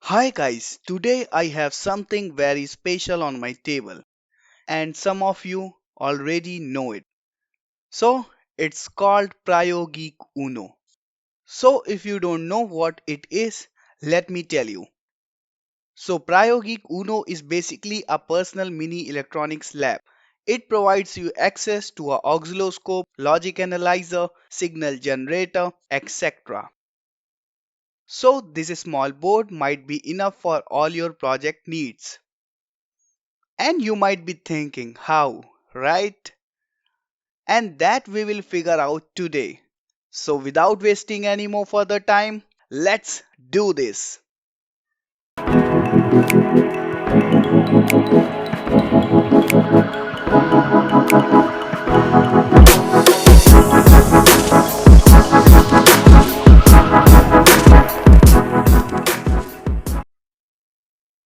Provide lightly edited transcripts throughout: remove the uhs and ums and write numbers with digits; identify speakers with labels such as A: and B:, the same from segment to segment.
A: Hi guys, today I have something very special on my table and some of you already know it. So it's called Prayogic Uno. So if you don't know what it is, let me tell you. So Prayogic Uno is basically a personal mini electronics lab. It provides you access to a oscilloscope, logic analyzer, signal generator, etc. So this small board might be enough for all your project needs. And you might be thinking, how, right? And that we will figure out today. So, without wasting any more further time, let's do this.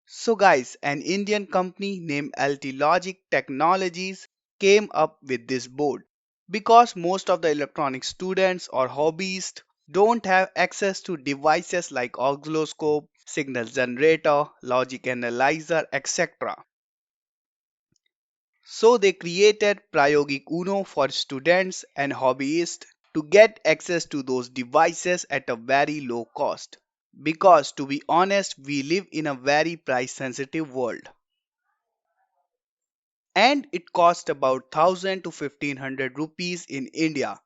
A: So, guys, an Indian company named LT Logic Technologies came up with this board because most of the electronic students or hobbyists don't have access to devices like oscilloscope, signal generator, logic analyzer, etc. So they created Prayogic Uno for students and hobbyists to get access to those devices at a very low cost. Because to be honest, we live in a very price sensitive world. And it costs about 1000 to 1500 rupees in India.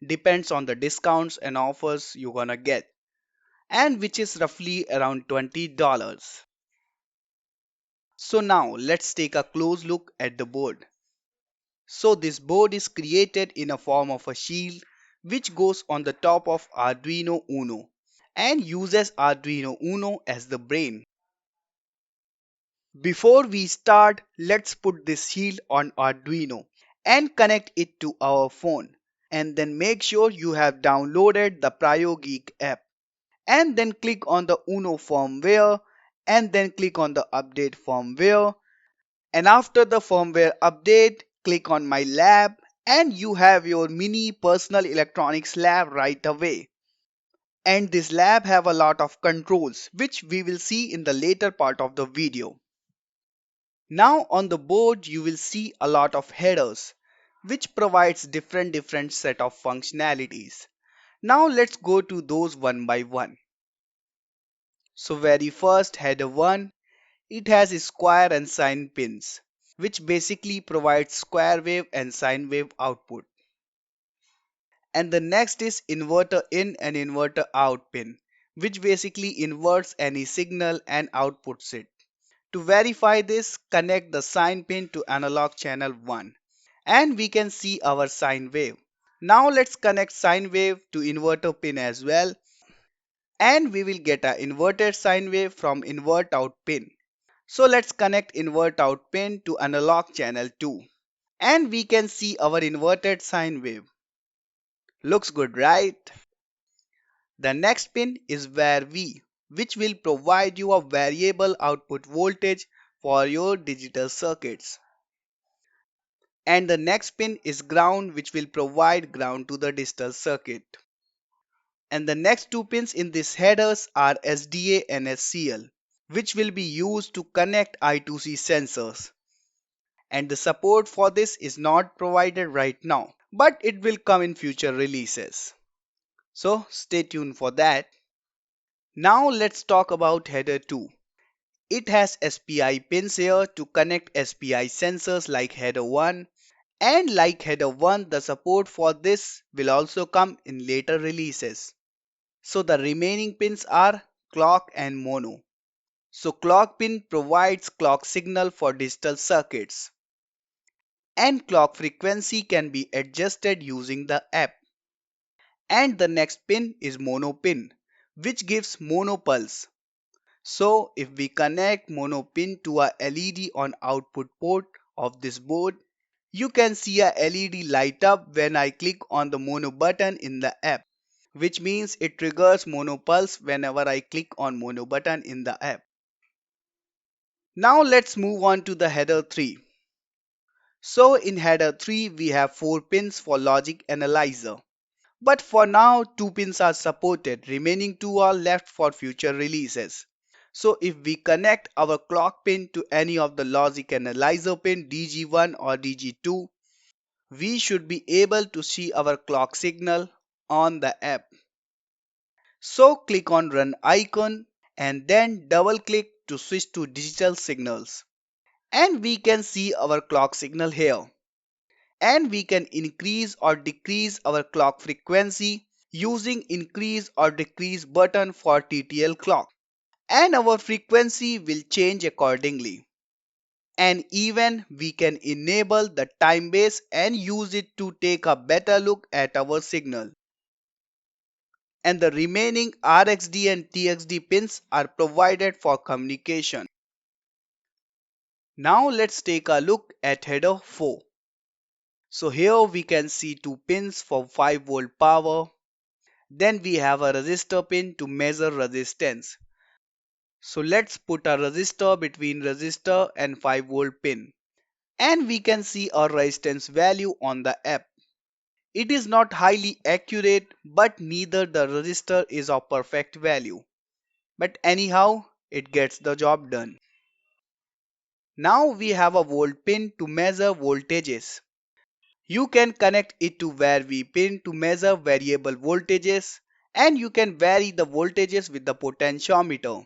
A: Depends on the discounts and offers you're gonna get. And which is roughly around $20. So now let's take a close look at the board. So this board is created in a form of a shield which goes on the top of Arduino Uno and uses Arduino Uno as the brain. Before we start, let's put this shield on Arduino and connect it to our phone, and then make sure you have downloaded the PryoGeek app, and then click on the Uno firmware, and then click on the update firmware. And after the firmware update, click on my lab and you have your mini personal electronics lab right away. And this lab have a lot of controls which we will see in the later part of the video. Now on the board you will see a lot of headers which provides different set of functionalities. Now let's go to those one by one. So very first header 1, it has square and sine pins, which basically provides square wave and sine wave output. And the next is inverter in and inverter out pin, which basically inverts any signal and outputs it. To verify this, connect the sine pin to analog channel 1 and we can see our sine wave. Now let's connect sine wave to inverter pin as well and we will get a inverted sine wave from invert out pin. So let's connect invert out pin to analog channel 2 and we can see our inverted sine wave. Looks good, right? The next pin is var V, which will provide you a variable output voltage for your digital circuits. And the next pin is ground, which will provide ground to the digital circuit. And the next two pins in these headers are SDA and SCL, which will be used to connect I2C sensors. And the support for this is not provided right now, but it will come in future releases. So stay tuned for that. Now let's talk about header 2. It has SPI pins here to connect SPI sensors like header 1, and like header 1 the support for this will also come in later releases. So the remaining pins are clock and mono. So clock pin provides clock signal for digital circuits and clock frequency can be adjusted using the app. And the next pin is mono pin, which gives mono pulse. So if we connect mono pin to a LED on output port of this board, you can see a LED light up when I click on the mono button in the app, which means it triggers mono pulse whenever I click on mono button in the app. Now let's move on to the header 3. So in header 3 we have 4 pins for logic analyzer. But for now 2 pins are supported, remaining 2 are left for future releases. So if we connect our clock pin to any of the logic analyzer pin DG1 or DG2, we should be able to see our clock signal on the app. So click on run icon and then double click to switch to digital signals. And we can see our clock signal here. And we can increase or decrease our clock frequency using increase or decrease button for TTL clock. And our frequency will change accordingly. And even we can enable the time base and use it to take a better look at our signal. And the remaining RxD and TXD pins are provided for communication. Now let's take a look at header 4. So here we can see two pins for 5-volt power. Then we have a resistor pin to measure resistance. So let's put a resistor between resistor and 5-volt pin. And we can see a resistance value on the app. It is not highly accurate, but neither the resistor is of perfect value. But anyhow, it gets the job done. Now we have a volt pin to measure voltages. You can connect it to VARV pin to measure variable voltages, and you can vary the voltages with the potentiometer.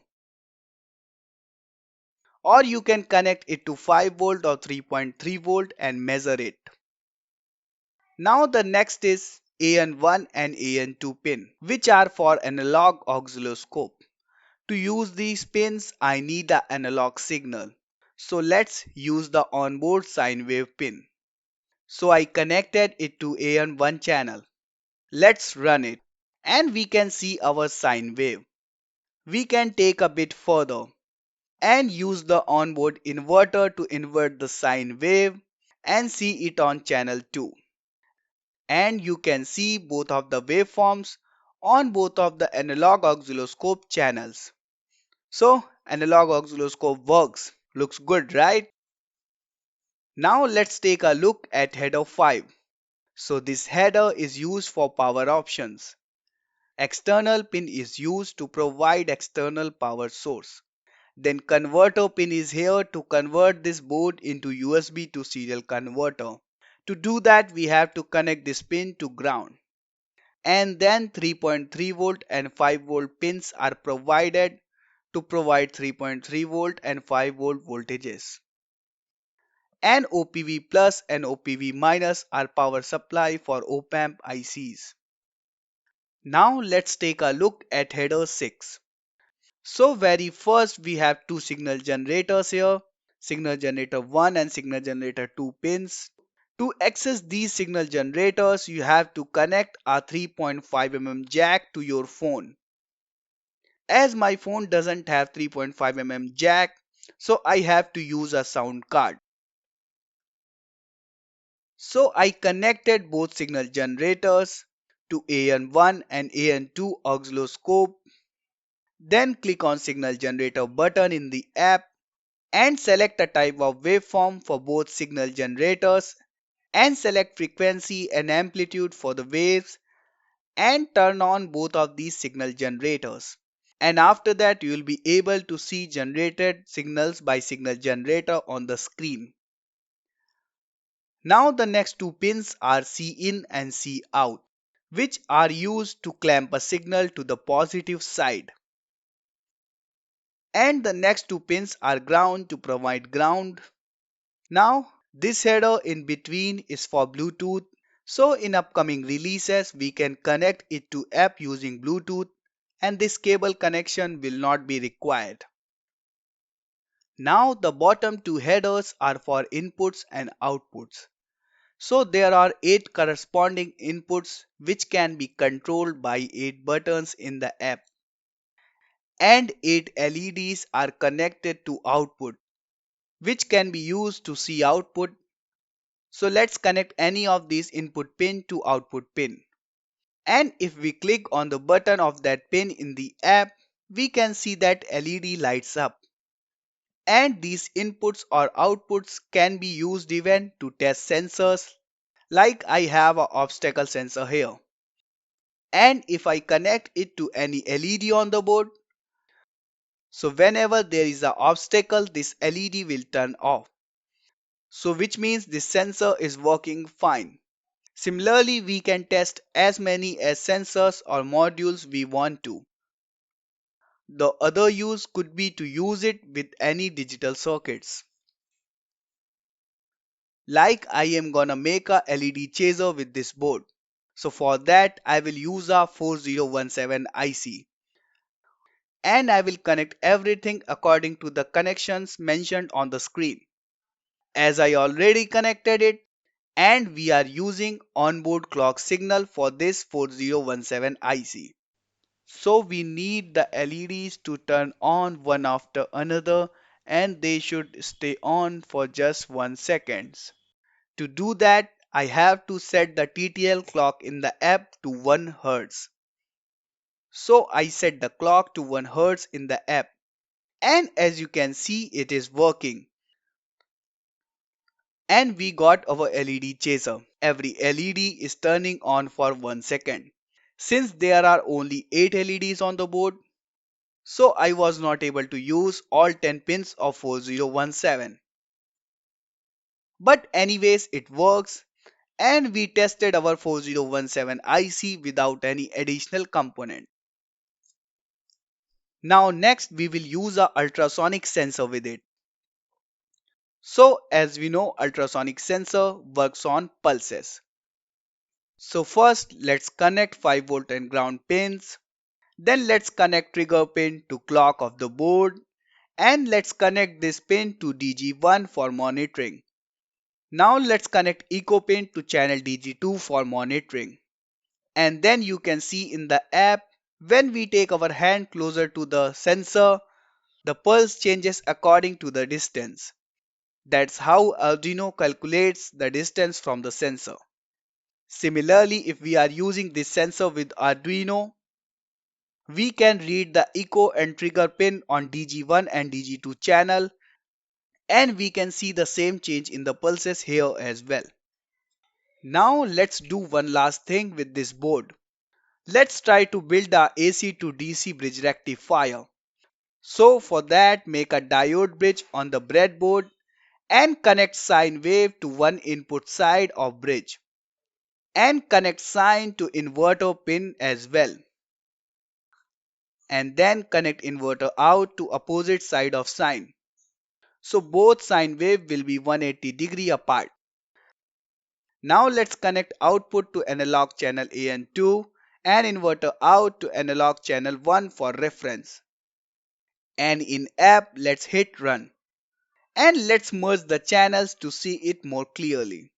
A: Or you can connect it to 5 volt or 3.3 volt and measure it. Now the next is AN1 and AN2 pin, which are for analog oscilloscope. To use these pins, I need an analog signal. So let's use the onboard sine wave pin. So I connected it to AN1 channel. Let's run it. And we can see our sine wave. We can take a bit further and use the onboard inverter to invert the sine wave and see it on channel 2. And you can see both of the waveforms on both of the analog oscilloscope channels. So analog oscilloscope works. Looks good, right? Now let's take a look at header 5. So this header is used for power options. External pin is used to provide external power source. Then converter pin is here to convert this board into USB to serial converter. To do that, we have to connect this pin to ground. And then 3.3 volt and 5 volt pins are provided to provide 3.3 volt and 5 volt voltages. And OPV plus and OPV minus are power supply for op-amp ICs. Now let's take a look at header 6. So very first we have two signal generators here, signal generator 1 and signal generator 2 pins. To access these signal generators, you have to connect a 3.5 mm jack to your phone. As my phone doesn't have 3.5 mm jack, so I have to use a sound card. So I connected both signal generators to AN1 and AN2 oscilloscope. Then click on signal generator button in the app and select a type of waveform for both signal generators and select frequency and amplitude for the waves and turn on both of these signal generators. And after that you will be able to see generated signals by signal generator on the screen. Now the next two pins are C in and C out, which are used to clamp a signal to the positive side. And the next two pins are ground to provide ground. Now this header in between is for Bluetooth. So in upcoming releases we can connect it to app using Bluetooth and this cable connection will not be required. Now the bottom two headers are for inputs and outputs. So there are 8 corresponding inputs which can be controlled by 8 buttons in the app. And 8 LEDs are connected to output which can be used to see output. So let's connect any of these input pin to output pin. And if we click on the button of that pin in the app, we can see that LED lights up. And these inputs or outputs can be used even to test sensors, like I have an obstacle sensor here. And if I connect it to any LED on the board, So whenever there is an obstacle, this LED will turn off. So which means this sensor is working fine. Similarly, we can test as many as sensors or modules we want to. The other use could be to use it with any digital circuits. Like I am gonna make a LED chaser with this board. So for that I will use a 4017 IC and I will connect everything according to the connections mentioned on the screen. As I already connected it and we are using onboard clock signal for this 4017 IC. So we need the LEDs to turn on one after another and they should stay on for just 1 second. To do that, I have to set the TTL clock in the app to 1 Hz. So I set the clock to 1 Hz in the app. And as you can see, it is working. And we got our LED chaser. Every LED is turning on for 1 second. Since there are only 8 LEDs on the board, so I was not able to use all 10 pins of 4017. But anyways, it works and we tested our 4017 IC without any additional component. Now next we will use a ultrasonic sensor with it. So as we know, ultrasonic sensor works on pulses. So first let's connect 5 volt and ground pins. Then let's connect trigger pin to clock of the board. And let's connect this pin to DG1 for monitoring. Now let's connect echo pin to channel DG2 for monitoring. And then you can see in the app, when we take our hand closer to the sensor, the pulse changes according to the distance. That's how Arduino calculates the distance from the sensor. Similarly, if we are using this sensor with Arduino, we can read the echo and trigger pin on DG1 and DG2 channel and we can see the same change in the pulses here as well. Now let's do one last thing with this board. Let's try to build a AC to DC bridge rectifier. So for that, make a diode bridge on the breadboard and connect sine wave to one input side of bridge and connect sine to inverter pin as well. And then connect inverter out to opposite side of sine. So both sine wave will be 180° apart. Now let's connect output to analog channel AN2 and inverter out to analog channel 1 for reference. And in app, let's hit run. And let's merge the channels to see it more clearly.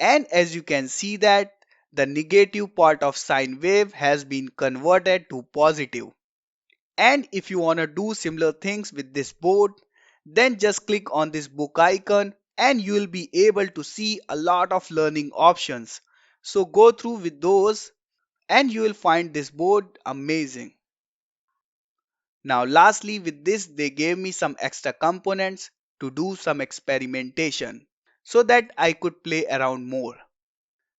A: And as you can see that the negative part of sine wave has been converted to positive. And if you want to do similar things with this board, then just click on this book icon and you will be able to see a lot of learning options. So go through with those and you will find this board amazing. Now lastly with this they gave me some extra components to do some experimentation so that I could play around more.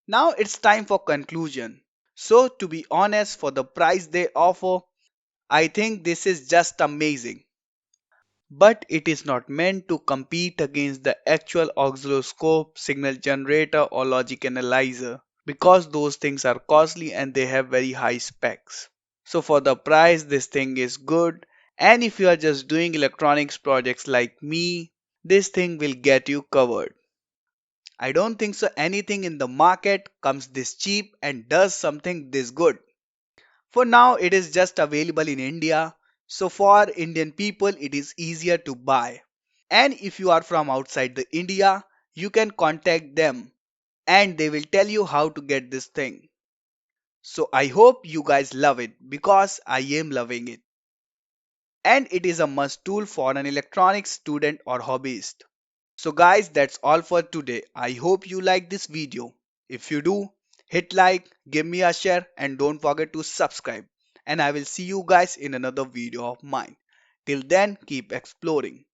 A: Now it's time for conclusion. So to be honest, for the price they offer, I think this is just amazing. But it is not meant to compete against the actual oscilloscope, signal generator or logic analyzer because those things are costly and they have very high specs. So for the price this thing is good, and if you are just doing electronics projects like me, this thing will get you covered. I don't think so anything in the market comes this cheap and does something this good. For now it is just available in India, so for Indian people it is easier to buy. And if you are from outside the India, you can contact them and they will tell you how to get this thing. So I hope you guys love it because I am loving it. And it is a must tool for an electronics student or hobbyist. So guys, that's all for today. I hope you like this video. If you do, hit like, give me a share and don't forget to subscribe. And I will see you guys in another video of mine. Till then, keep exploring.